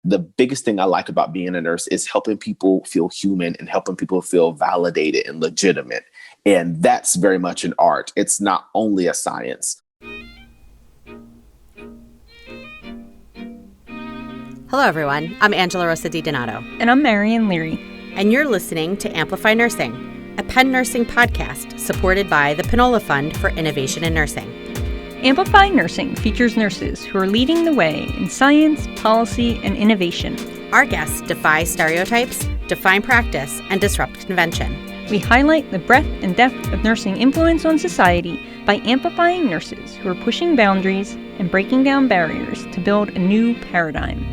the biggest thing I like about being a nurse is helping people feel human and helping people feel validated and legitimate. And that's very much an art. It's not only a science. Hello, everyone. I'm Angela Rosa DiDonato. And I'm Marian Leary. And you're listening to Amplify Nursing, a Penn nursing podcast supported by the Pinola Fund for Innovation in Nursing. Amplify Nursing features nurses who are leading the way in science, policy, and innovation. Our guests defy stereotypes, define practice, and disrupt convention. We highlight the breadth and depth of nursing influence on society by amplifying nurses who are pushing boundaries and breaking down barriers to build a new paradigm.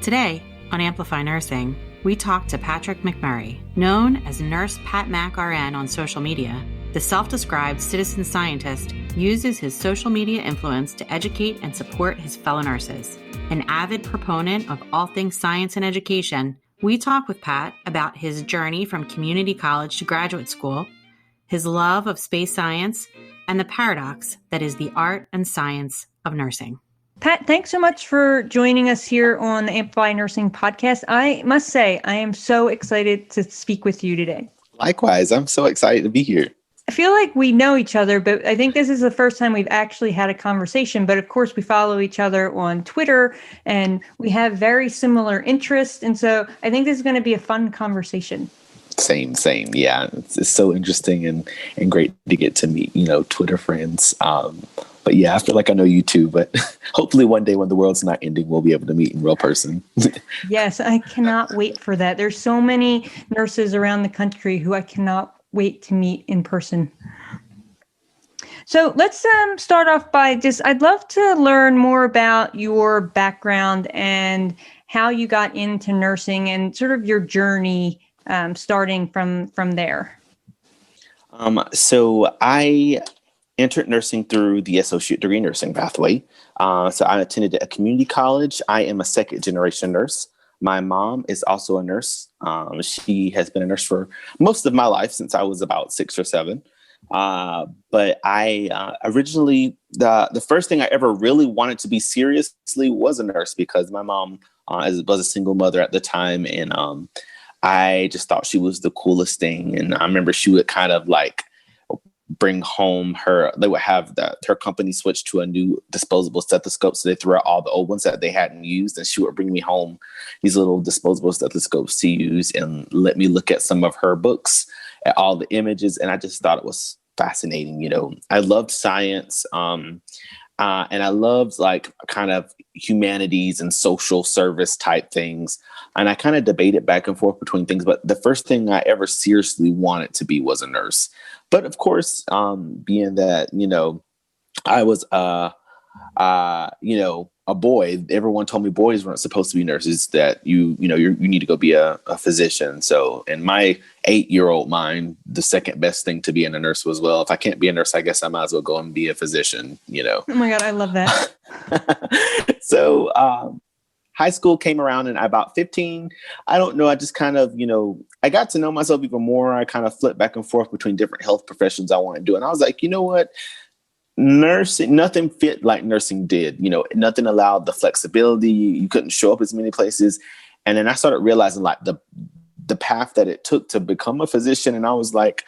Today on Amplify Nursing, we talk to Patrick McMurray. Known as Nurse Pat Mac RN on social media, the self-described citizen scientist uses his social media influence to educate and support his fellow nurses. An avid proponent of all things science and education, we talk with Pat about his journey from community college to graduate school, his love of space science, and the paradox that is the art and science of nursing. Pat, thanks so much for joining us here on the Amplify Nursing podcast. I must say, I am so excited to speak with you today. Likewise, I'm so excited to be here. I feel like we know each other, but I think this is the first time we've actually had a conversation. But of course, we follow each other on Twitter and we have very similar interests. And so I think this is going to be a fun conversation. Same. Yeah, it's so interesting and great to get to meet, Twitter friends. But yeah, I feel like I know you too, but hopefully one day when the world's not ending, we'll be able to meet in real person. Yes, I cannot wait for that. There's so many nurses around the country who I cannot wait to meet in person. So let's start off by I'd love to learn more about your background and how you got into nursing and sort of your journey starting from there. So I entered nursing through the associate degree nursing pathway. So I attended a community college. I am a second generation nurse. My mom is also a nurse. She has been a nurse for most of my life since I was about 6 or 7. But I originally, the first thing I ever really wanted to be seriously was a nurse because my mom was a single mother at the time. And I just thought she was the coolest thing. And I remember she would kind of like bring home they would have her company switch to a new disposable stethoscope. So they threw out all the old ones that they hadn't used. And she would bring me home these little disposable stethoscopes to use and let me look at some of her books, at all the images. And I just thought it was fascinating. I loved science. And I loved like kind of humanities and social service type things. And I kind of debated back and forth between things. But the first thing I ever seriously wanted to be was a nurse. But of course, being that, I was, a boy, everyone told me boys weren't supposed to be nurses, that you need to go be a physician. So in my 8-year-old mind, the second best thing to being a nurse was, well, if I can't be a nurse, I guess I might as well go and be a physician, Oh my God, I love that. So high school came around and about 15, I don't know, I just kind of, I got to know myself even more. I kind of flipped back and forth between different health professions I wanted to do. And I was like, you know what? Nursing, nothing fit like nursing did. Nothing allowed the flexibility. You couldn't show up as many places. And then I started realizing like the path that it took to become a physician. And I was like,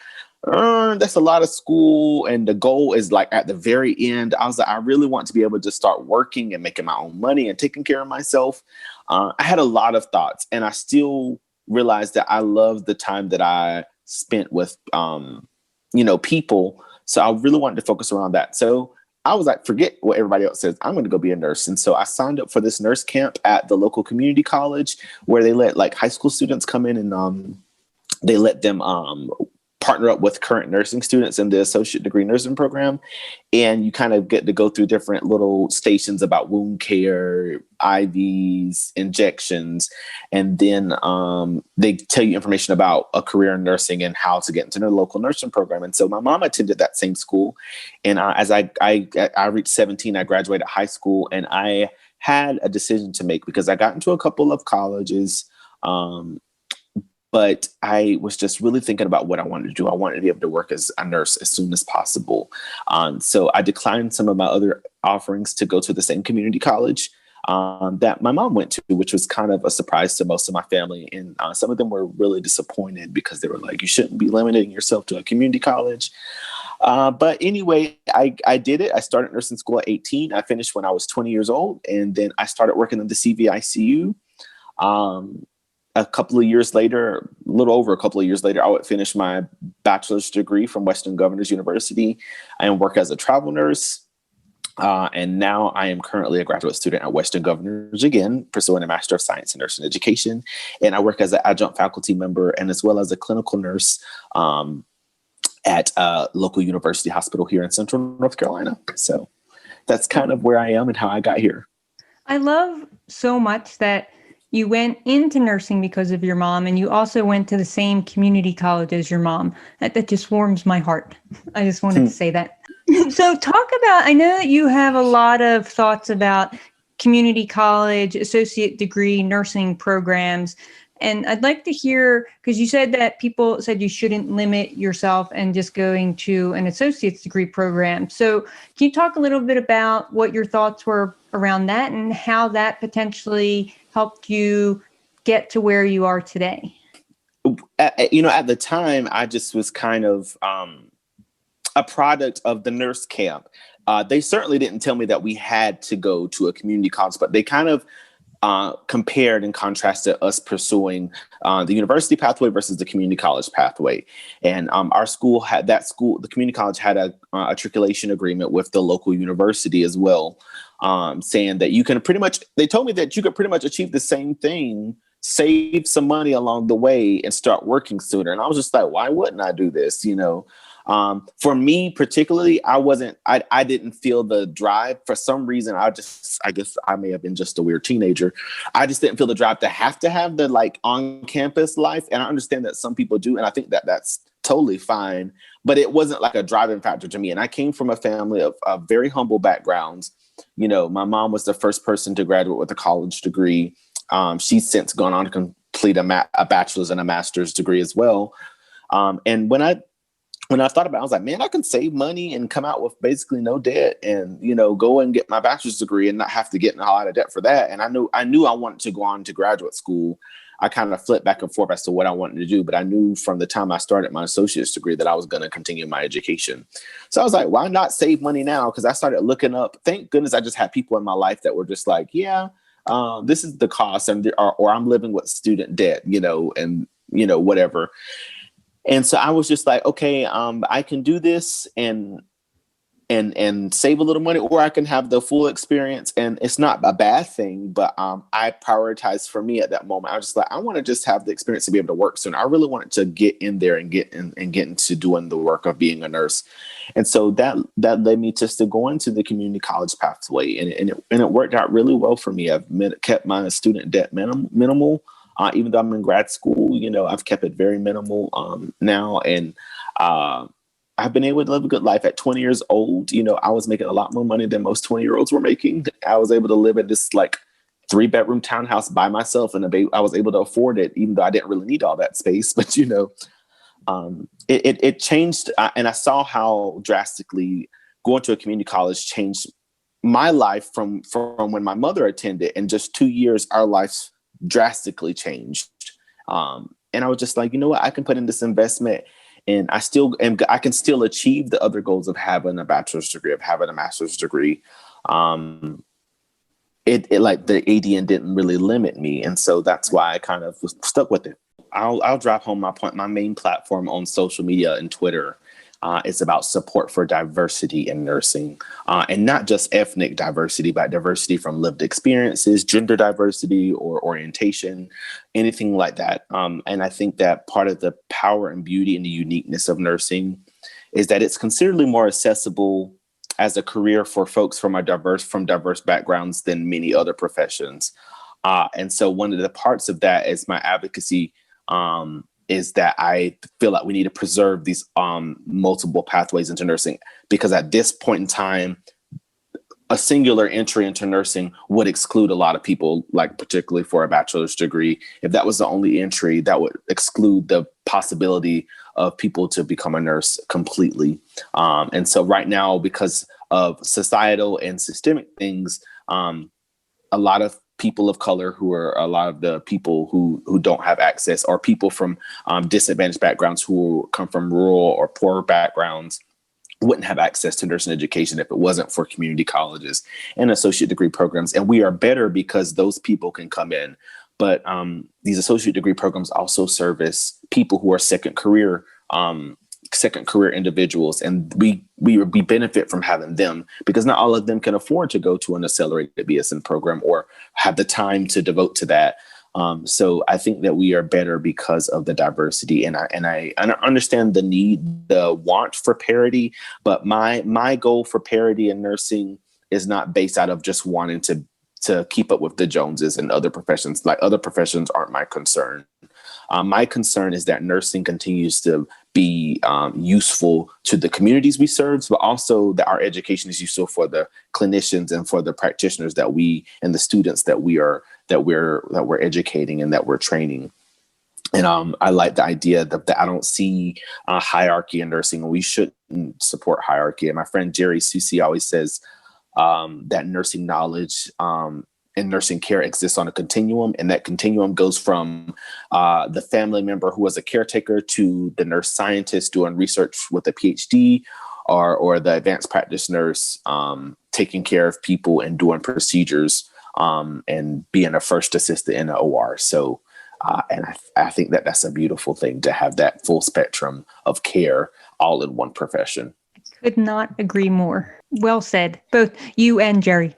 that's a lot of school. And the goal is like at the very end, I was like, I really want to be able to start working and making my own money and taking care of myself. I had a lot of thoughts, and I still realized that I loved the time that I spent with, people. So I really wanted to focus around that. So I was like, forget what everybody else says. I'm going to go be a nurse. And so I signed up for this nurse camp at the local community college where they let like high school students come in and they let them partner up with current nursing students in the associate degree nursing program. And you kind of get to go through different little stations about wound care, IVs, injections. And then they tell you information about a career in nursing and how to get into the local nursing program. And so my mom attended that same school. And as I reached 17, I graduated high school, and I had a decision to make because I got into a couple of colleges. But I was just really thinking about what I wanted to do. I wanted to be able to work as a nurse as soon as possible. So I declined some of my other offerings to go to the same community college. that my mom went to, which was kind of a surprise to most of my family. And some of them were really disappointed because they were like, you shouldn't be limiting yourself to a community college. But anyway, I did it. I started nursing school at 18. I finished when I was 20 years old. And then I started working in the CVICU. A couple of years later, a little over a couple of years later, I would finish my bachelor's degree from Western Governors University and work as a travel nurse. And now I am currently a graduate student at Western Governors again, pursuing a Master of Science in Nursing Education. And I work as an adjunct faculty member and as well as a clinical nurse at a local university hospital here in Central North Carolina. So that's kind of where I am and how I got here. I love so much that you went into nursing because of your mom, and you also went to the same community college as your mom. That just warms my heart. I just wanted to say that. So talk about, I know that you have a lot of thoughts about community college, associate degree nursing programs. And I'd like to hear, because you said that people said you shouldn't limit yourself and just going to an associate's degree program. So can you talk a little bit about what your thoughts were around that and how that potentially helped you get to where you are today? At the time, I just was kind of a product of the nurse camp. They certainly didn't tell me that we had to go to a community college, but they kind of compared and contrasted us pursuing the university pathway versus the community college pathway. And our school had the community college had a matriculation agreement with the local university as well, saying that they told me that you could pretty much achieve the same thing, save some money along the way and start working sooner. And I was just like, why wouldn't I do this? For me particularly, I didn't feel the drive for some reason. I guess I may have been just a weird teenager. I just didn't feel the drive to have the like on campus life. And I understand that some people do. And I think that that's totally fine, but it wasn't like a driving factor to me. And I came from a family of very humble backgrounds. My mom was the first person to graduate with a college degree. She's since gone on to complete a bachelor's and a master's degree as well. And when I thought about it, I was like, man, I can save money and come out with basically no debt and, go and get my bachelor's degree and not have to get in a lot of debt for that. And I knew I wanted to go on to graduate school. I kind of flipped back and forth as to what I wanted to do, but I knew from the time I started my associate's degree that I was going to continue my education. So I was like, why not save money now? Because I started looking up. Thank goodness I just had people in my life that were just like, yeah, this is the cost, or I'm living with student debt, and whatever. And so I was just like, okay, I can do this and save a little money, or I can have the full experience. And it's not a bad thing, but I prioritized for me at that moment. I was just like, I want to just have the experience to be able to work soon. I really wanted to get in there and get into doing the work of being a nurse. And so that led me just to go into the community college pathway, and it worked out really well for me. I've kept my student debt minimal. Even though I'm in grad school, I've kept it very minimal now. And I've been able to live a good life at 20 years old. I was making a lot more money than most 20-year-olds were making. I was able to live in this 3-bedroom townhouse by myself, and I was able to afford it, even though I didn't really need all that space. But, it changed. And I saw how drastically going to a community college changed my life from when my mother attended. In just 2 years, our lives drastically changed. And I was just like, you know what, I can put in this investment and I can still achieve the other goals of having a bachelor's degree, of having a master's degree. It like the ADN didn't really limit me. And so that's why I kind of was stuck with it. I'll drop home my point. My main platform on social media and Twitter is about support for diversity in nursing, and not just ethnic diversity, but diversity from lived experiences, gender diversity or orientation, anything like that. And I think that part of the power and beauty and the uniqueness of nursing is that it's considerably more accessible as a career for folks from diverse backgrounds than many other professions. And so one of the parts of that is my advocacy, is that I feel like we need to preserve these multiple pathways into nursing, because at this point in time, a singular entry into nursing would exclude a lot of people, like particularly for a bachelor's degree. If that was the only entry, that would exclude the possibility of people to become a nurse completely. And so right now, because of societal and systemic things, a lot of people of color, who are a lot of the people who don't have access, or people from disadvantaged backgrounds who come from rural or poor backgrounds, wouldn't have access to nursing education if it wasn't for community colleges and associate degree programs. And we are better because those people can come in. But these associate degree programs also service people who are second career individuals, and we benefit from having them, because not all of them can afford to go to an accelerated BSN program or have the time to devote to that. So I think that we are better because of the diversity, and I understand the need, the want for parity, but my goal for parity in nursing is not based out of just wanting to keep up with the Joneses and other professions. Like, other professions aren't my concern. My concern is that nursing continues to be useful to the communities we serve, but also that our education is useful for the clinicians and for the practitioners that we and the students that we're educating and that we're training. And I like the idea that I don't see hierarchy in nursing, and we shouldn't support hierarchy. And my friend Jerry Susi always says that nursing knowledge and nursing care exists on a continuum, and that continuum goes from the family member who was a caretaker to the nurse scientist doing research with a PhD, or the advanced practice nurse taking care of people and doing procedures and being a first assistant in an OR. So, and I think that that's a beautiful thing, to have that full spectrum of care all in one profession. Could not agree more. Well said, both you and Jerry.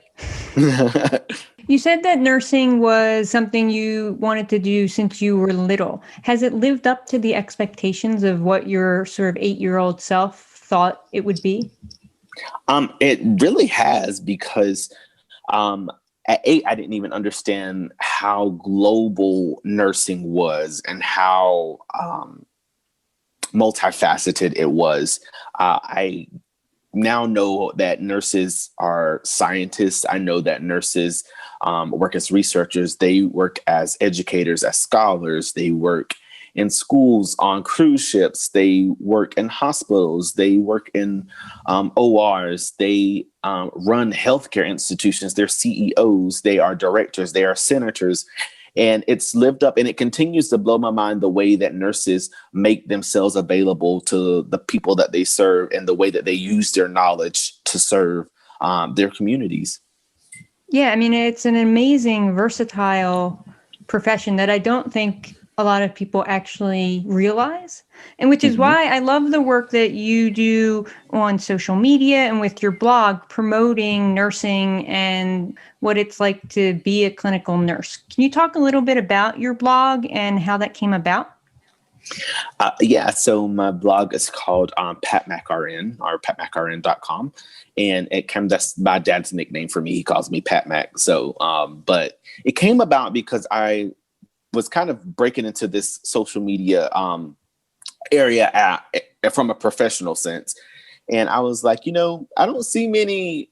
You said that nursing was something you wanted to do since you were little. Has it lived up to the expectations of what your sort of 8-year-old self thought it would be? It really has, because at 8, I didn't even understand how global nursing was and how multifaceted it was. I now know that nurses are scientists. I know that nurses work as researchers. They work as educators, as scholars. They work in schools, on cruise ships. They work in hospitals. They work in ORs. They run healthcare institutions. They're CEOs. They are directors. They are senators. And it's lived up, and it continues to blow my mind, the way that nurses make themselves available to the people that they serve, and the way that they use their knowledge to serve their communities. Yeah, I mean, it's an amazing, versatile profession that I don't think a lot of people actually realize. And which is why I love the work that you do on social media and with your blog, promoting nursing and what it's like to be a clinical nurse. Can you talk a little bit about your blog and how that came about? Yeah, so my blog is called PatMacRN, or patmacrn.com. And that's my dad's nickname for me. He calls me Pat Mac. So, but it came about because I was kind of breaking into this social media area from a professional sense. And I was like, I don't see many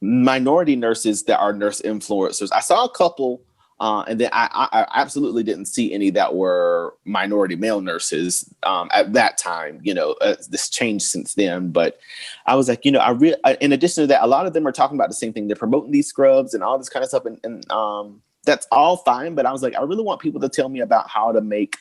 minority nurses that are nurse influencers. I saw a couple, and then I absolutely didn't see any that were minority male nurses at that time. This changed since then. But I was like, in addition to that, a lot of them are talking about the same thing. They're promoting these scrubs and all this kind of stuff. And that's all fine. But I was like, I really want people to tell me about how to make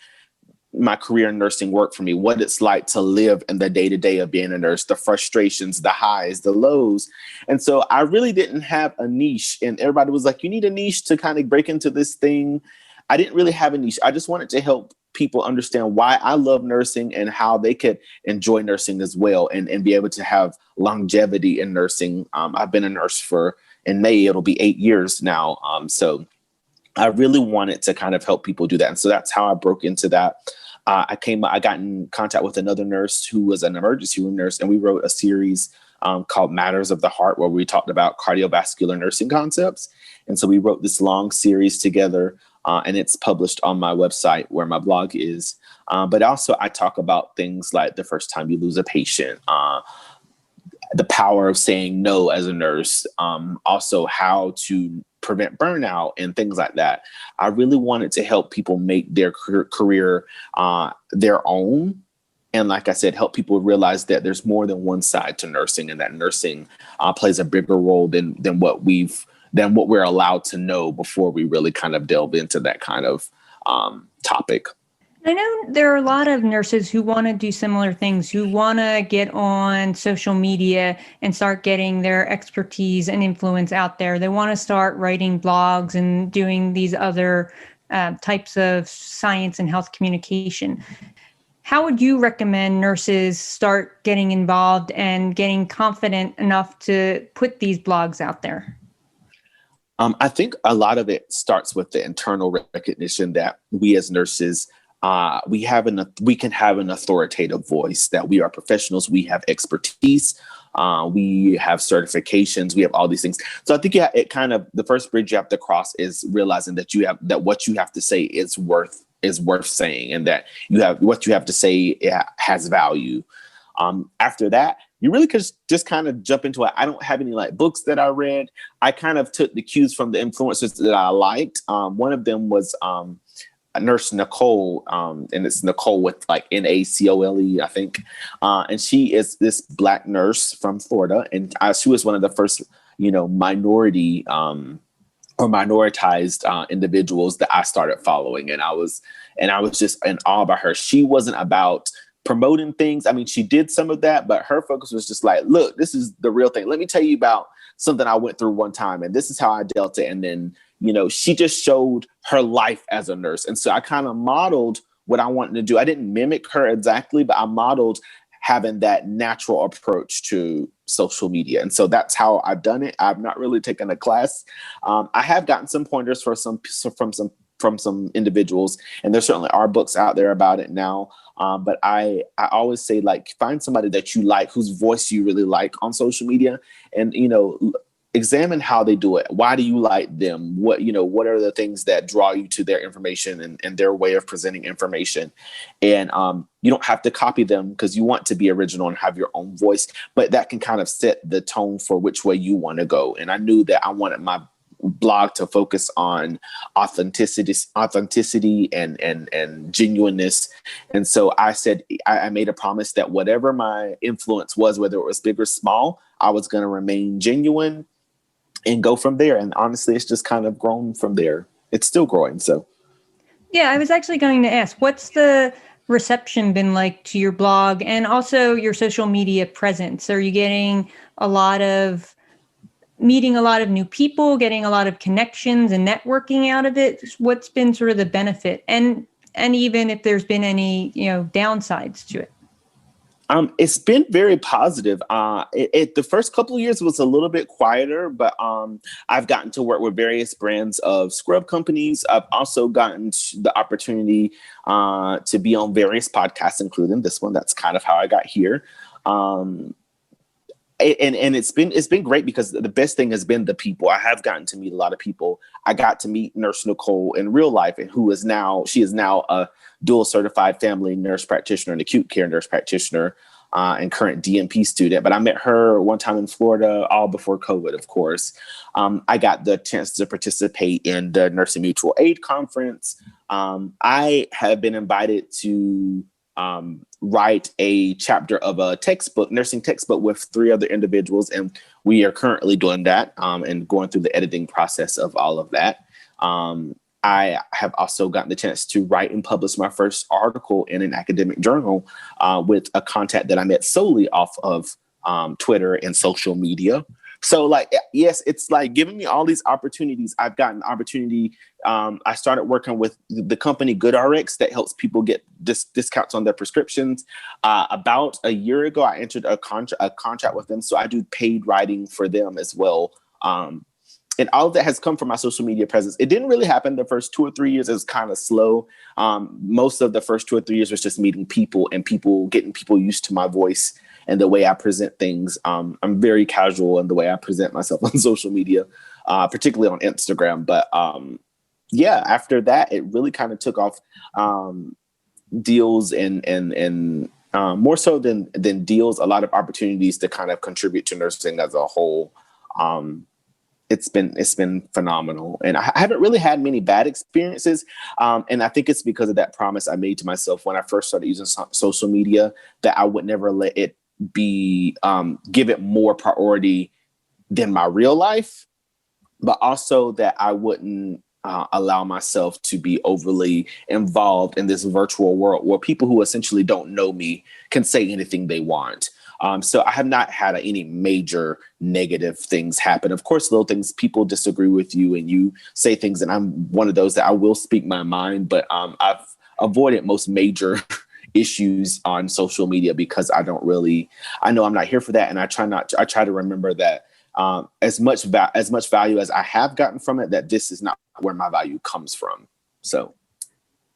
my career in nursing work for me, what it's like to live in the day-to-day of being a nurse, the frustrations, the highs, the lows. And so I really didn't have a niche, and everybody was like, you need a niche to kind of break into this thing. I didn't really have a niche. I just wanted to help people understand why I love nursing and how they could enjoy nursing as well, and be able to have longevity in nursing. I've been a nurse in May, it'll be 8 years now. So I really wanted to kind of help people do that. And so that's how I broke into that. I got in contact with another nurse who was an emergency room nurse, and we wrote a series called Matters of the Heart, where we talked about cardiovascular nursing concepts. And so we wrote this long series together, and it's published on my website where my blog is. But also I talk about things like the first time you lose a patient, the power of saying no as a nurse, also how to prevent burnout and things like that. I really wanted to help people make their career their own. And like I said, help people realize that there's more than one side to nursing, and that nursing plays a bigger role than what we've than what we're allowed to know before we really kind of delve into that kind of topic. I know there are a lot of nurses who want to do similar things, who want to get on social media and start getting their expertise and influence out there. They want to start writing blogs and doing these other types of science and health communication. How would you recommend nurses start getting involved and getting confident enough to put these blogs out there? I think a lot of it starts with the internal recognition that we as nurses, we can have an authoritative voice, that we are professionals, we have expertise, we have certifications, we have all these things. So I think the first bridge you have to cross is realizing that what you have to say is worth saying, and that what you have to say has value. After that, you really could just kind of jump into it. I don't have any like books that I read. I kind of took the cues from the influencers that I liked. One of them was Nurse Nicole, and it's Nicole with like Nacole, I think. And she is this Black nurse from Florida, and she was one of the first, minority or minoritized individuals that I started following, and I was just in awe by her. She wasn't about promoting things. I mean, she did some of that, but her focus was just like, look, this is the real thing. Let me tell you about something I went through one time, and this is how I dealt it. And then, she just showed her life as a nurse. And so I kind of modeled what I wanted to do. I didn't mimic her exactly, but I modeled having that natural approach to social media. And so that's how I've done it. I've not really taken a class. I have gotten some pointers from some individuals, and there certainly are books out there about it now. But I always say, like, find somebody that you like, whose voice you really like on social media, and, examine how they do it. Why do you like them? What are the things that draw you to their information and their way of presenting information? And you don't have to copy them because you want to be original and have your own voice, but that can kind of set the tone for which way you want to go. And I knew that I wanted my blog to focus on authenticity and genuineness. And so I said, I made a promise that whatever my influence was, whether it was big or small, I was going to remain genuine and go from there. And honestly, it's just kind of grown from there. It's still growing. So, yeah, I was actually going to ask, what's the reception been like to your blog and also your social media presence? Are you getting meeting a lot of new people, getting a lot of connections and networking out of it? What's been sort of the benefit? And even if there's been any, downsides to it? It's been very positive. The first couple of years was a little bit quieter, but I've gotten to work with various brands of scrub companies. I've also gotten the opportunity to be on various podcasts, including this one. That's kind of how I got here. And it's been great because the best thing has been the people. I have gotten to meet a lot of people. I got to meet Nurse Nicole in real life, and she is now a dual certified family nurse practitioner and acute care nurse practitioner and current DNP student. But I met her one time in Florida, all before COVID, of course. I got the chance to participate in the Nursing Mutual Aid Conference. I have been invited to write a chapter of a nursing textbook with 3 other individuals. And we are currently doing that and going through the editing process of all of that. I have also gotten the chance to write and publish my first article in an academic journal with a contact that I met solely off of Twitter and social media. So yes, it's like giving me all these opportunities. I've gotten opportunity. I started working with the company GoodRx that helps people get discounts on their prescriptions. About a year ago, I entered a contract with them. So I do paid writing for them as well. And all of that has come from my social media presence. It didn't really happen the first 2 or 3 years. It was kind of slow. Most of the first 2 or 3 years was just meeting people and getting people used to my voice and the way I present things. I'm very casual in the way I present myself on social media, particularly on Instagram. But after that, it really kind of took off. Deals and more so than deals, a lot of opportunities to kind of contribute to nursing as a whole. It's been phenomenal. And I haven't really had many bad experiences. And I think it's because of that promise I made to myself when I first started using social media, that I would never let it give it more priority than my real life. but also that I wouldn't allow myself to be overly involved in this virtual world where people who essentially don't know me can say anything they want. So I have not had any major negative things happen. Of course, little things, people disagree with you and you say things, and I'm one of those that I will speak my mind, but I've avoided most major issues on social media because I know I'm not here for that. And I try to remember that as much value as I have gotten from it, that this is not where my value comes from. So.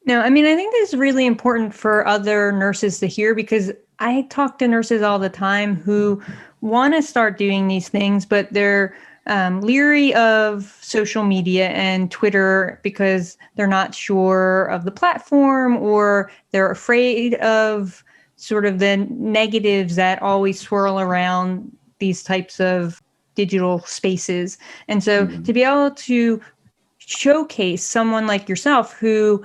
No, I mean, I think this is really important for other nurses to hear, because I talk to nurses all the time who want to start doing these things, but they're leery of social media and Twitter because they're not sure of the platform, or they're afraid of sort of the negatives that always swirl around these types of digital spaces. And so to be able to showcase someone like yourself who,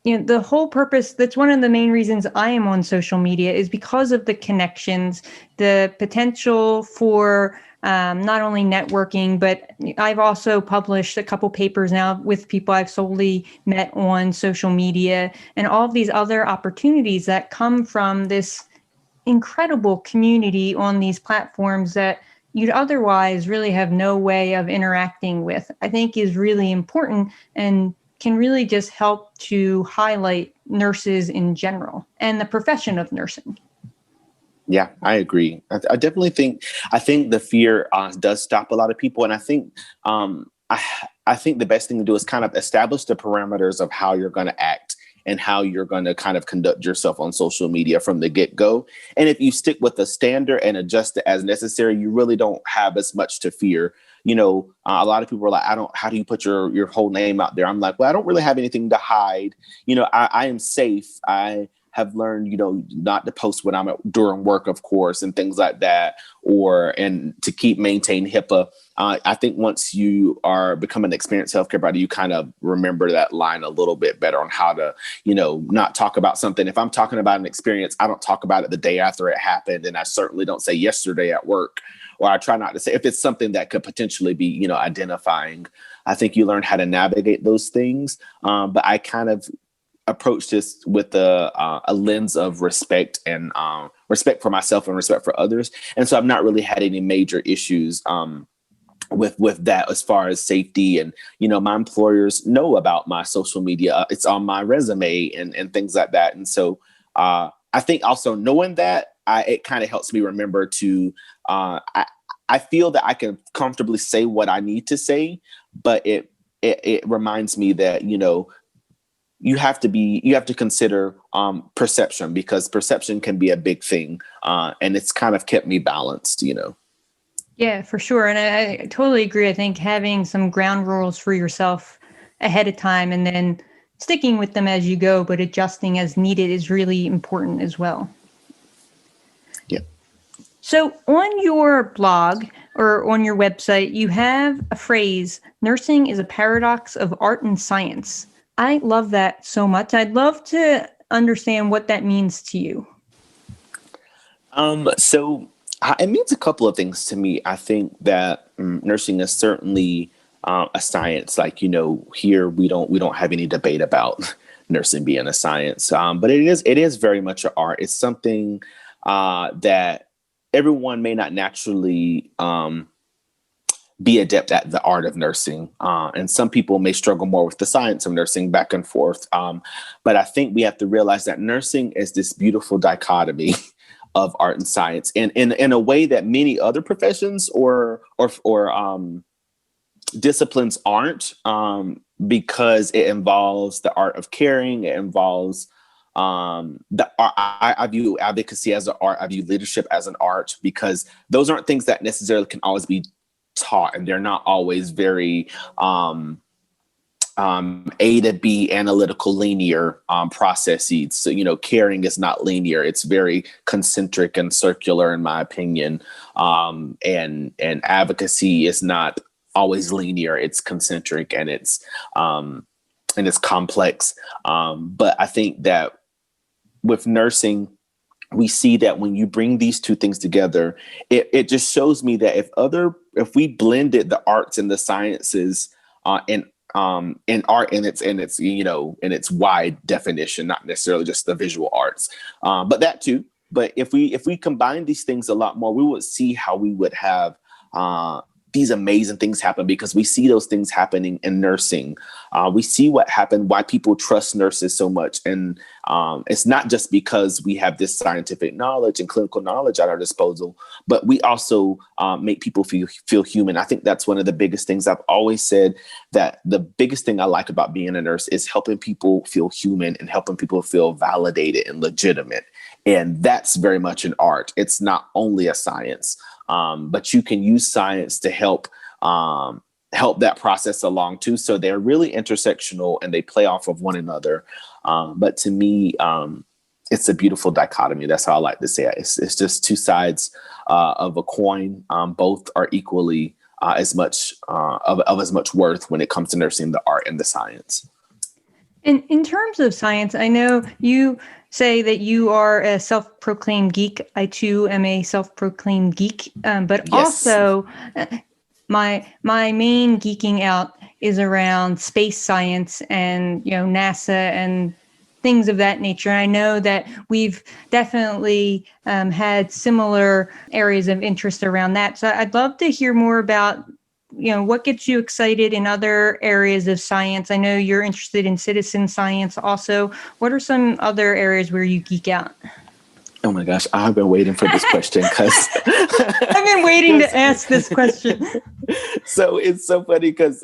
the whole purpose, that's one of the main reasons I am on social media, is because of the connections, the potential for not only networking, but I've also published a couple papers now with people I've solely met on social media, and all of these other opportunities that come from this incredible community on these platforms that you'd otherwise really have no way of interacting with, I think is really important and can really just help to highlight nurses in general and the profession of nursing. Yeah, I agree. I definitely think the fear does stop a lot of people. And I think I think the best thing to do is kind of establish the parameters of how you're going to act and how you're going to kind of conduct yourself on social media from the get-go. And if you stick with the standard and adjust it as necessary, you really don't have as much to fear. A lot of people are like, how do you put your whole name out there? I'm like, well, I don't really have anything to hide. I am safe. I have learned, not to post when I'm during work, of course, and things like that, and to maintain HIPAA. I think once you become an experienced healthcare provider, you kind of remember that line a little bit better on how to, not talk about something. If I'm talking about an experience, I don't talk about it the day after it happened. And I certainly don't say yesterday at work, or I try not to say if it's something that could potentially be, identifying. I think you learn how to navigate those things. But I kind of approach this with a lens of respect and respect for myself and respect for others. And so I've not really had any major issues with that as far as safety. And, my employers know about my social media. It's on my resume and things like that. And so I think also knowing that, it kind of helps me remember to, I feel that I can comfortably say what I need to say, but it reminds me that, you have to consider perception, because perception can be a big thing. And it's kind of kept me balanced, Yeah, for sure. And I totally agree. I think having some ground rules for yourself ahead of time and then sticking with them as you go, but adjusting as needed is really important as well. Yeah. So on your blog or on your website, you have a phrase, "Nursing is a paradox of art and science." I love that so much. I'd love to understand what that means to you. So it means a couple of things to me. I think that nursing is certainly a science. Like, here we don't have any debate about nursing being a science, but it is very much an art. It's something that everyone may not naturally be adept at the art of nursing. And some people may struggle more with the science of nursing, back and forth. But I think we have to realize that nursing is this beautiful dichotomy of art and science, and in a way that many other professions or disciplines aren't, because it involves the art of caring. It involves I view advocacy as an art. I view leadership as an art, because those aren't things that necessarily can always be taught, and they're not always very A to B analytical linear processes. So, caring is not linear. It's very concentric and circular, in my opinion. And advocacy is not always linear. It's concentric and it's complex. But I think that with nursing, we see that when you bring these two things together, it just shows me that if other we blended the arts and the sciences in art in its in its wide definition, not necessarily just the visual arts, but that too. But if we combine these things a lot more, we would see how we would have these amazing things happen, because we see those things happening in nursing. We see what happened, why people trust nurses so much. And it's not just because we have this scientific knowledge and clinical knowledge at our disposal, but we also make people feel human. I think that's one of the biggest things. I've always said that the biggest thing I like about being a nurse is helping people feel human and helping people feel validated and legitimate. And that's very much an art. It's not only a science. But you can use science to help that process along too. So they're really intersectional and they play off of one another. But to me, it's a beautiful dichotomy. That's how I like to say it. It's just two sides of a coin. Both are equally as much of as much worth when it comes to nursing, the art and the science. In terms of science, I know you say that you are a self-proclaimed geek. I too am a self-proclaimed geek, but Yes. also my main geeking out is around space science and NASA and things of that nature. And I know that we've definitely had similar areas of interest around that. So I'd love to hear more about what gets you excited in other areas of science. I know you're interested in citizen science also. What are some other areas where you geek out? Oh my gosh, I've been waiting for this question because I've been waiting to ask this question. So it's so funny because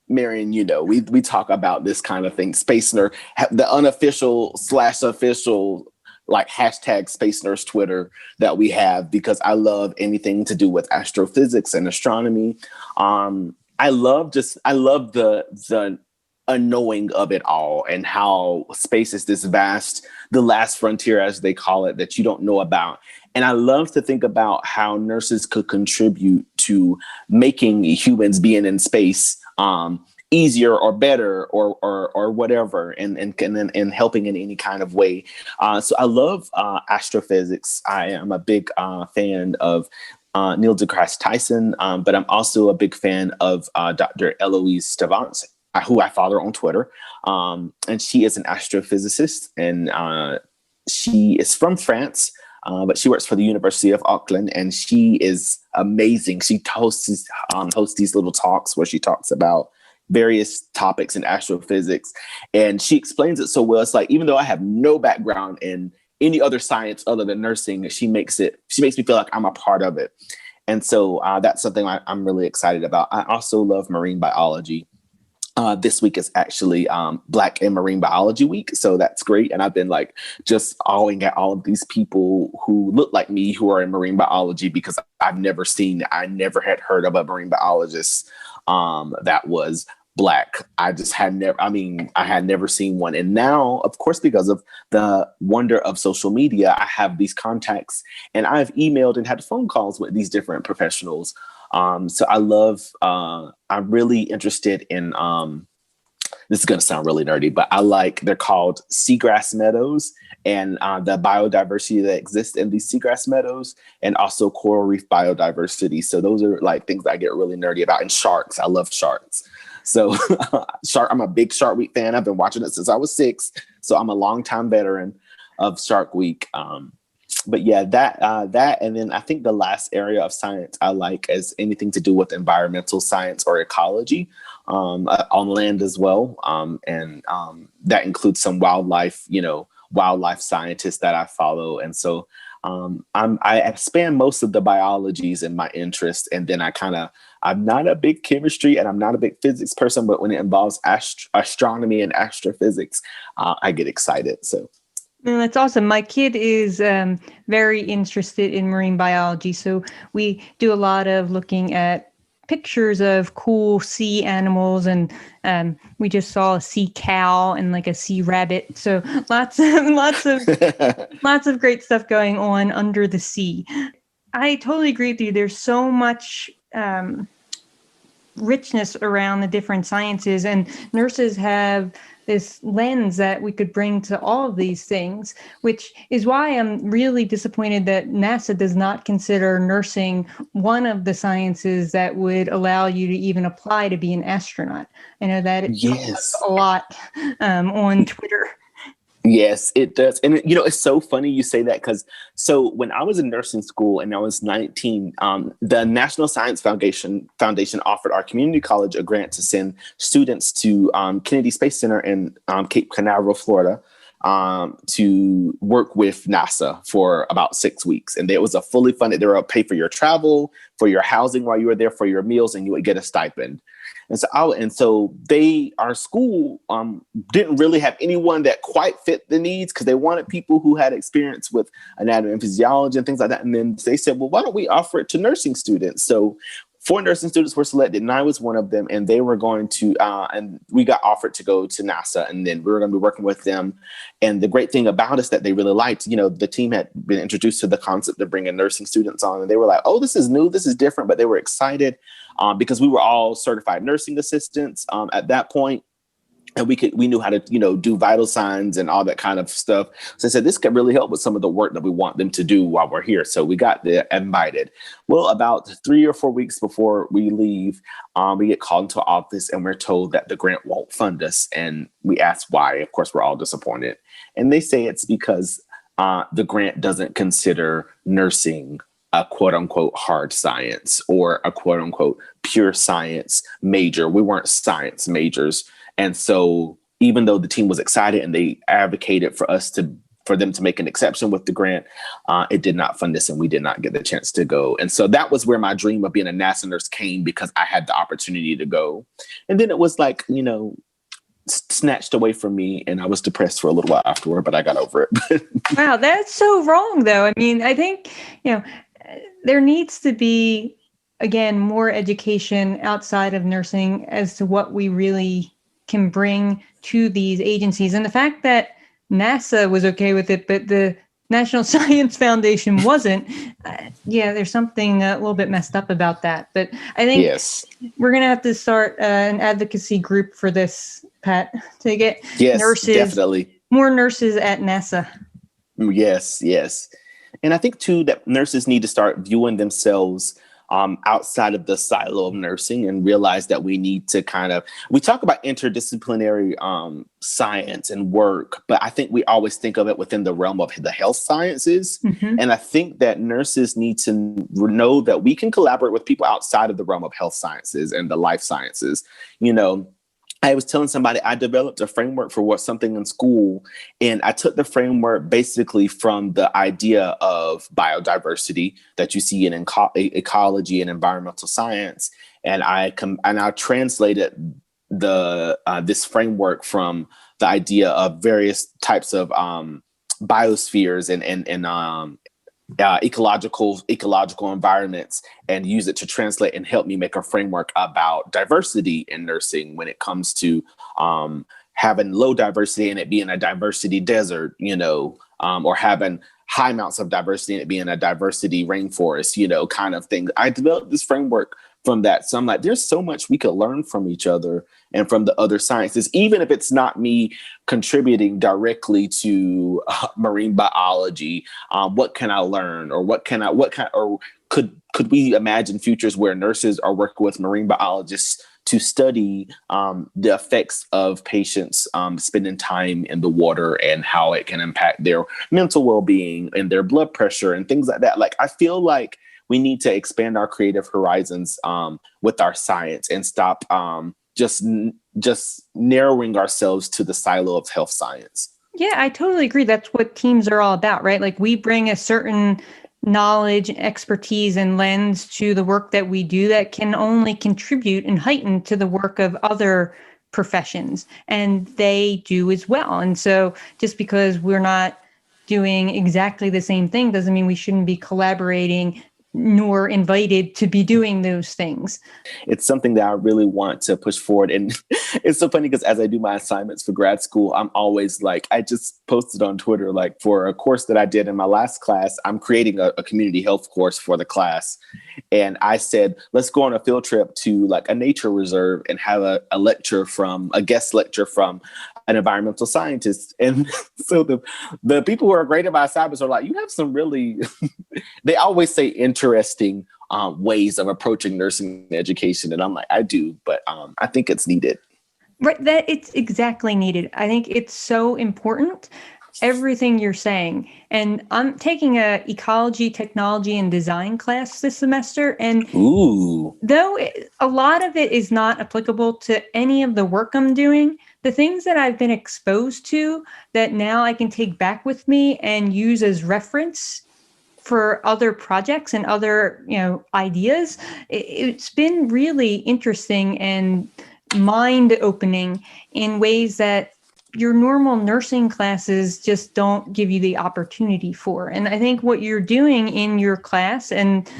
Marion, we talk about this kind of thing, space nerd, the unofficial / official like hashtag space nurse Twitter that we have, because I love anything to do with astrophysics and astronomy. I love the unknowing of it all and how space is this vast, the last frontier, as they call it, that you don't know about. And I love to think about how nurses could contribute to making humans being in space easier or better or whatever, and helping in any kind of way. So I love astrophysics. I am a big fan of Neil deGrasse Tyson, but I'm also a big fan of Dr. Eloise Stavance, who I follow on Twitter. And she is an astrophysicist, and she is from France, but she works for the University of Auckland, and she is amazing. She hosts these little talks where she talks about various topics in astrophysics, and she explains it so well. It's like, even though I have no background in any other science other than nursing, she makes me feel like I'm a part of it. And so that's something I'm really excited about. I also love marine biology. This week is actually Black and Marine Biology Week. So that's great. And I've been just awing at all of these people who look like me who are in marine biology, because I never had heard of a marine biologist that was Black. I had never seen one. And now, of course, because of the wonder of social media, I have these contacts, and I've emailed and had phone calls with these different professionals. So I'm really interested in, this is going to sound really nerdy, but they're called seagrass meadows, and the biodiversity that exists in these seagrass meadows, and also coral reef biodiversity. So those are things that I get really nerdy about. And sharks. I love sharks. So I'm a big Shark Week fan. I've been watching it since I was 6. So I'm a longtime veteran of Shark Week. But yeah, that, and then I think the last area of science I like is anything to do with environmental science or ecology, on land as well. And that includes some wildlife scientists that I follow. And so I span most of the biologies in my interest. And then I'm not a big chemistry and I'm not a big physics person, but when it involves astronomy and astrophysics, I get excited. So. That's awesome. My kid is very interested in marine biology. So we do a lot of looking at pictures of cool sea animals, and we just saw a sea cow and a sea rabbit. So lots of great stuff going on under the sea. I totally agree with you. There's so much richness around the different sciences, and nurses have this lens that we could bring to all of these things, which is why I'm really disappointed that NASA does not consider nursing one of the sciences that would allow you to even apply to be an astronaut. I know that it comes up a lot on Twitter. Yes, it does. And, it's so funny you say that because when I was in nursing school and I was 19, the National Science Foundation offered our community college a grant to send students to Kennedy Space Center in Cape Canaveral, Florida, to work with NASA for about 6 weeks. And it was a fully funded, they were pay for your travel, for your housing while you were there, for your meals, and you would get a stipend. And so our school didn't really have anyone that quite fit the needs because they wanted people who had experience with anatomy and physiology and things like that. And then they said, well, why don't we offer it to nursing students? So 4 nursing students were selected, and I was one of them, and they were going to, and we got offered to go to NASA, and then we were going to be working with them. And the great thing about us that they really liked, the team had been introduced to the concept of bringing nursing students on, and they were like, oh, this is new, this is different, but they were excited because we were all certified nursing assistants at that point. And we knew how to, do vital signs and all that kind of stuff. So I said, this could really help with some of the work that we want them to do while we're here. So we got invited. Well, about 3 or 4 weeks before we leave, we get called into office and we're told that the grant won't fund us. And we ask why. Of course, we're all disappointed. And they say it's because the grant doesn't consider nursing a quote unquote hard science or a quote unquote pure science major. We weren't science majors. And so even though the team was excited and they advocated for them to make an exception with the grant, it did not fund us and we did not get the chance to go. And so that was where my dream of being a NASA nurse came, because I had the opportunity to go. And then it was like, snatched away from me, and I was depressed for a little while afterward, but I got over it. Wow, that's so wrong, though. I mean, I think, there needs to be, again, more education outside of nursing as to what we really can bring to these agencies. And the fact that NASA was okay with it, but the National Science Foundation wasn't, there's something a little bit messed up about that. But I think we're going to have to start an advocacy group for this, Pat, to get nurses, definitely. More nurses at NASA. Yes. And I think, too, that nurses need to start viewing themselves outside of the silo of nursing and realize that we need to we talk about interdisciplinary science and work, but I think we always think of it within the realm of the health sciences. Mm-hmm. And I think that nurses need to know that we can collaborate with people outside of the realm of health sciences and the life sciences. I was telling somebody I developed a framework for something in school, and I took the framework basically from the idea of biodiversity that you see in ecology and environmental science, and I translated this framework from the idea of various types of biospheres and ecological environments, and use it to translate and help me make a framework about diversity in nursing when it comes to having low diversity and it being a diversity desert, or having high amounts of diversity and it being a diversity rainforest, kind of thing. I developed this framework from that. So I'm like, there's so much we could learn from each other and from the other sciences, even if it's not me contributing directly to marine biology. What can I learn, or could we imagine futures where nurses are working with marine biologists to study the effects of patients spending time in the water and how it can impact their mental well-being and their blood pressure and things like that. Like, I feel like we need to expand our creative horizons with our science and stop just narrowing ourselves to the silo of health science. Yeah, I totally agree. That's what teams are all about, right? Like, we bring a certain knowledge, expertise, and lens to the work that we do that can only contribute and heighten to the work of other professions, and they do as well. And so just because we're not doing exactly the same thing doesn't mean we shouldn't be collaborating nor invited to be doing those things. It's something that I really want to push forward. And it's so funny because as I do my assignments for grad school, I'm always like, I just posted on Twitter, like for a course that I did in my last class, I'm creating a community health course for the class. And I said, let's go on a field trip to like a nature reserve and have a guest lecture from an environmental scientist. And so the people who are graded by assignments are like, you have some really, they always say interesting ways of approaching nursing education. And I'm like, I do, but I think it's needed. Right, that it's exactly needed. I think it's so important, everything you're saying. And I'm taking a ecology, technology, and design class this semester. And though a lot of it is not applicable to any of the work I'm doing, the things that I've been exposed to that now I can take back with me and use as reference for other projects and other, ideas, it's been really interesting and mind-opening in ways that your normal nursing classes just don't give you the opportunity for. And I think what you're doing in your class and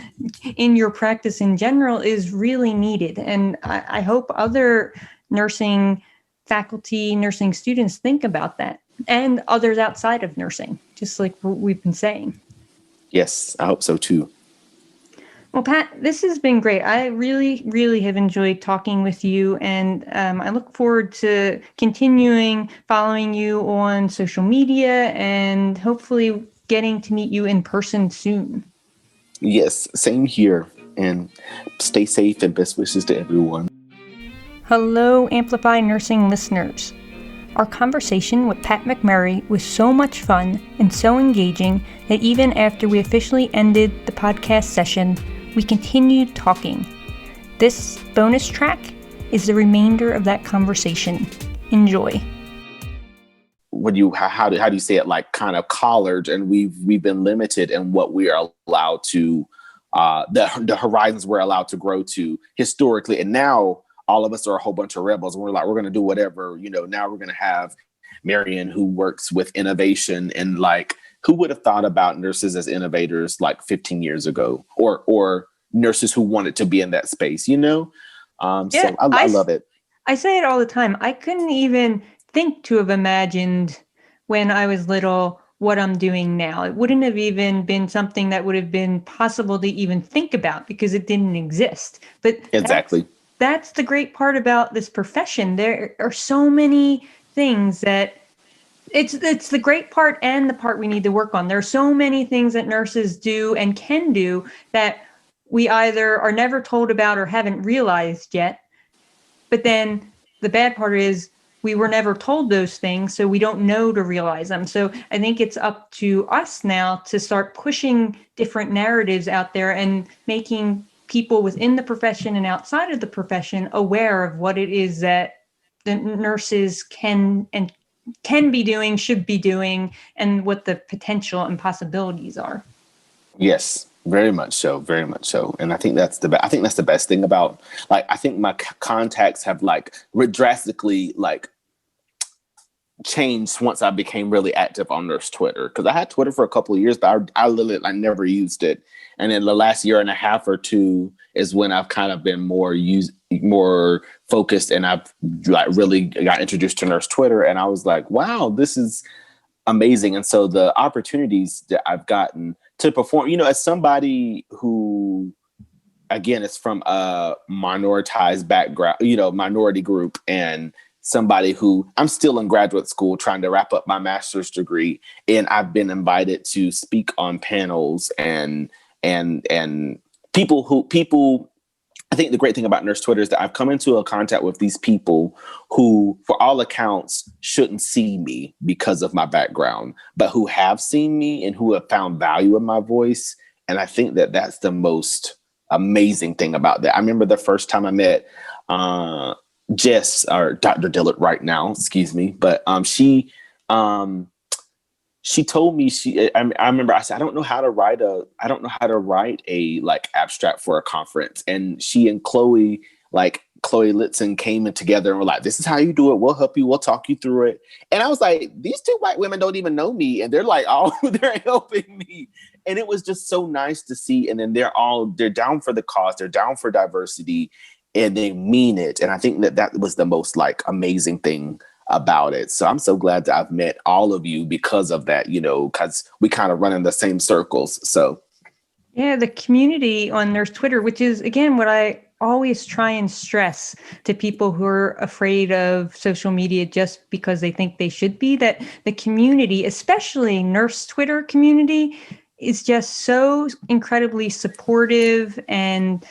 in your practice in general is really needed. And I hope other nursing faculty, nursing students think about that, and others outside of nursing, just like what we've been saying. Yes, I hope so too. Well, Pat, this has been great. I really, really have enjoyed talking with you, and I look forward to continuing following you on social media and hopefully getting to meet you in person soon. Yes, same here. And stay safe and best wishes to everyone. Hello, Amplify Nursing listeners. Our conversation with Pat McMurray was so much fun and so engaging that even after we officially ended the podcast session, we continued talking. This bonus track is the remainder of that conversation. Enjoy. How do you say it, like kind of collared, and we've been limited in what we are allowed to, the horizons we're allowed to grow to historically, and now all of us are a whole bunch of rebels. And we're like, we're going to do whatever, now we're going to have Marion who works with innovation, and like, who would have thought about nurses as innovators like 15 years ago, or nurses who wanted to be in that space, So I love it. I say it all the time. I couldn't even think to have imagined when I was little what I'm doing now. It wouldn't have even been something that would have been possible to even think about because it didn't exist. But exactly. That's the great part about this profession. There are so many things that it's the great part and the part we need to work on. There are so many things that nurses do and can do that we either are never told about or haven't realized yet. But then the bad part is we were never told those things, so we don't know to realize them. So I think it's up to us now to start pushing different narratives out there and making people within the profession and outside of the profession aware of what it is that the nurses can be doing, should be doing, and what the potential and possibilities are. Yes, very much so, very much so. And I think that's the best thing about, like, I think my contacts have like drastically like changed once I became really active on Nurse Twitter, because I had Twitter for a couple of years, but I literally never used it. And in the last year and a half or two is when I've kind of been more focused, and I've like really got introduced to Nurse Twitter, and I was like, wow, this is amazing. And so the opportunities that I've gotten to perform, as somebody who, again, is from a minoritized background, minority group, and somebody who I'm still in graduate school trying to wrap up my master's degree, and I've been invited to speak on panels and people. I think the great thing about Nurse Twitter is that I've come into a contact with these people who, for all accounts, shouldn't see me because of my background, but who have seen me and who have found value in my voice. And I think that that's the most amazing thing about that. I remember the first time I met Jess, or Dr. Dillard right now, excuse me, but she told me I remember I said, I don't know how to write a like abstract for a conference. And she and Chloe Litson came in together and were like, this is how you do it. We'll help you. We'll talk you through it. And I was like, these two white women don't even know me. And they're like, oh, they're helping me. And it was just so nice to see. And then they're down for the cause. They're down for diversity, and they mean it. And I think that was the most like amazing thing about it. So I'm so glad that I've met all of you because of that, because we kind of run in the same circles. So yeah, the community on Nurse Twitter, which is, again, what I always try and stress to people who are afraid of social media just because they think they should be, that the community, especially Nurse Twitter community, is just so incredibly supportive and,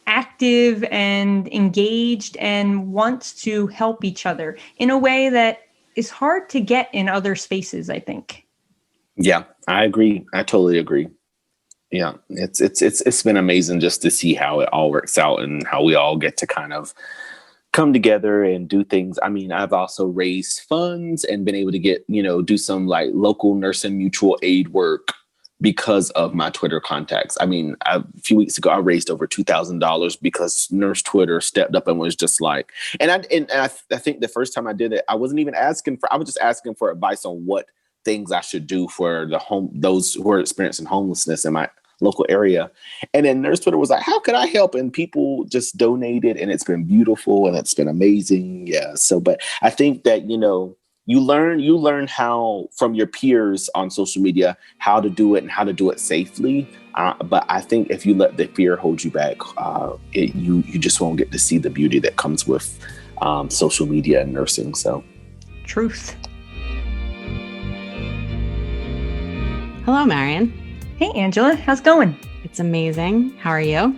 active and engaged and wants to help each other in a way that is hard to get in other spaces, I think. Yeah, I agree. I totally agree. Yeah, it's been amazing just to see how it all works out and how we all get to kind of come together and do things. I mean, I've also raised funds and been able to get, do some like local nursing mutual aid work because of my Twitter contacts. I mean, a few weeks ago, I raised over $2,000 because Nurse Twitter stepped up and was just like, and I think the first time I did it, I wasn't even I was just asking for advice on what things I should do for those who are experiencing homelessness in my local area. And then Nurse Twitter was like, how could I help? And people just donated, and it's been beautiful and it's been amazing. Yeah. So, but I think that, you learn how from your peers on social media, how to do it and how to do it safely. But I think if you let the fear hold you back, you just won't get to see the beauty that comes with social media and nursing. So truth. Hello, Marion. Hey, Angela. How's it going? It's amazing. How are you?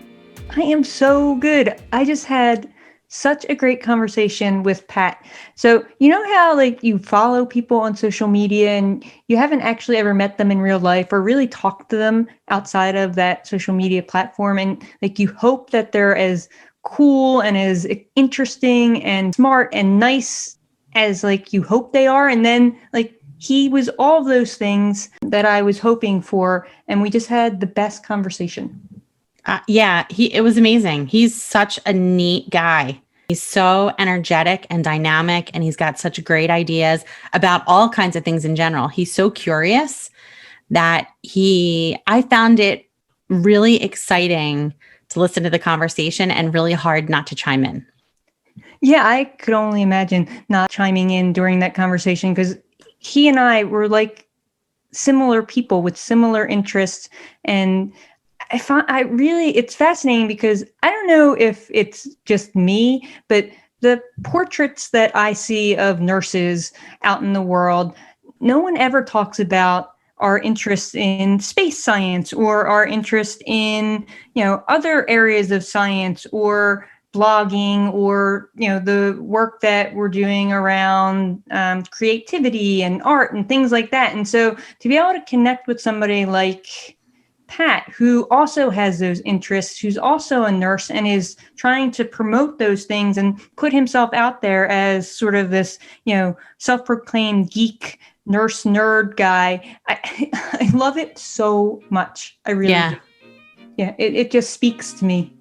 I am so good. I just had such a great conversation with Pat. So you know how like you follow people on social media and you haven't actually ever met them in real life or really talked to them outside of that social media platform. And like you hope that they're as cool and as interesting and smart and nice as like you hope they are. And then like he was all of those things that I was hoping for. And we just had the best conversation. It was amazing. He's such a neat guy. He's so energetic and dynamic, and he's got such great ideas about all kinds of things in general. He's so curious that I found it really exciting to listen to the conversation and really hard not to chime in. Yeah, I could only imagine not chiming in during that conversation because he and I were like similar people with similar interests. And it's fascinating because I don't know if it's just me, but the portraits that I see of nurses out in the world, no one ever talks about our interest in space science or our interest in, other areas of science or blogging or, the work that we're doing around creativity and art and things like that. And so to be able to connect with somebody like Pat, who also has those interests, who's also a nurse and is trying to promote those things and put himself out there as sort of this, self-proclaimed geek nurse nerd guy. I love it so much. I really do. Yeah, it just speaks to me.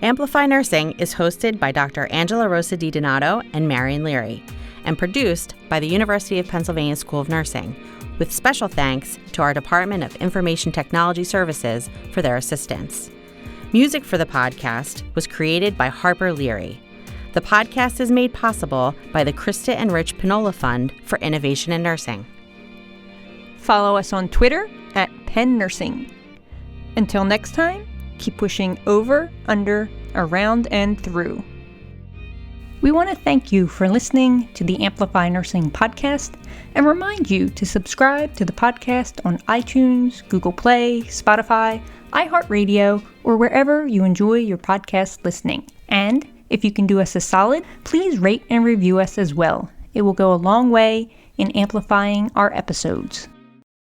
Amplify Nursing is hosted by Dr. Angela Rosa DiDonato and Marion Leary, and produced by the University of Pennsylvania School of Nursing, with special thanks to our Department of Information Technology Services for their assistance. Music for the podcast was created by Harper Leary. The podcast is made possible by the Krista and Rich Pinola Fund for Innovation in Nursing. Follow us on Twitter at Penn Nursing. Until next time, keep pushing over, under, around, and through. We want to thank you for listening to the Amplify Nursing podcast and remind you to subscribe to the podcast on iTunes, Google Play, Spotify, iHeartRadio, or wherever you enjoy your podcast listening. And if you can do us a solid, please rate and review us as well. It will go a long way in amplifying our episodes.